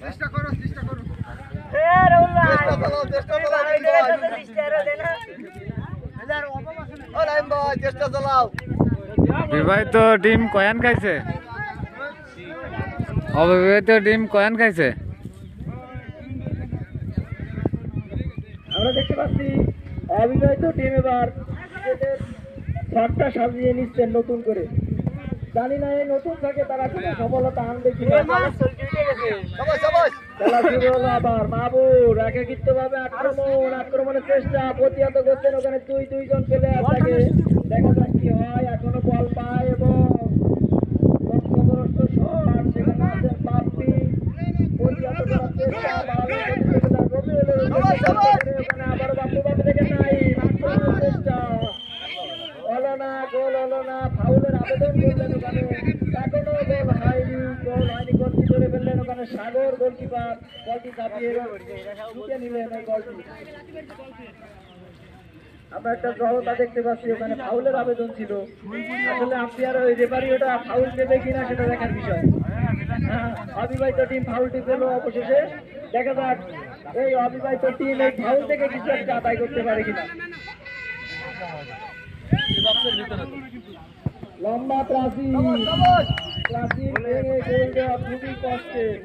চেষ্টা করো চেষ্টা করো চেষ্টা চালাও। বিবাহিত ডিম কয়ান খাইছে, অবিবাহিত ডিম কয়ান খাইছে। আমরা দেখতে পাচ্ছি অবিবাহিত টিম এবার ঘরটা সাজিয়ে নিচ্ছেন নতুন করে। জানি না এই নতুন থাকে তারা কোনো সফলতা আনবে কিনা। খেলা শুরু হলো আবার মাহবুব একাকিত্ব ভাবে আক্রমণের চেষ্টা প্রতিহত করছেন। ওখানে দুইজন প্লেয়ার থাকে, দেখা যাক কি হয়। এখনো বল পায় এবং লক্ষ্যভ্রষ্ট শট, সেখানে আছেন পাপ্পি, প্রতিহত করার চেষ্টা। ওখানে আবারও বাপ্পু থেকে নাই আক্রমণের চেষ্টা, হলো না, গোল হলো না। ফাউলের আবেদন করলেন ওখানে, এখনো গোল হয়নি। গোল কি করে ফেললেন ওখানে সাগর গোলকিপার, বলটি চাপিয়ে ঢুকে নিলেন এই গোলটি। আমরা একটা জড়তা দেখতে পাচ্ছি, ওখানে ফাউলের আবেদন ছিল। আসলে আম্পায়ার ওই রেফারি ওটা ফাউল দেবে কিনা সেটা দেখার বিষয়। হ্যাঁ, অবিবাহিত টিম ফাউলটি পেল অবশেষে। দেখা যাক এই অবিবাহিত টিম এই ফাউল থেকে কিছু একটা আদায় করতে পারে কিনা। লম্বা প্রাচীর ভেঙে গোল দেওয়া খুবই কষ্টের।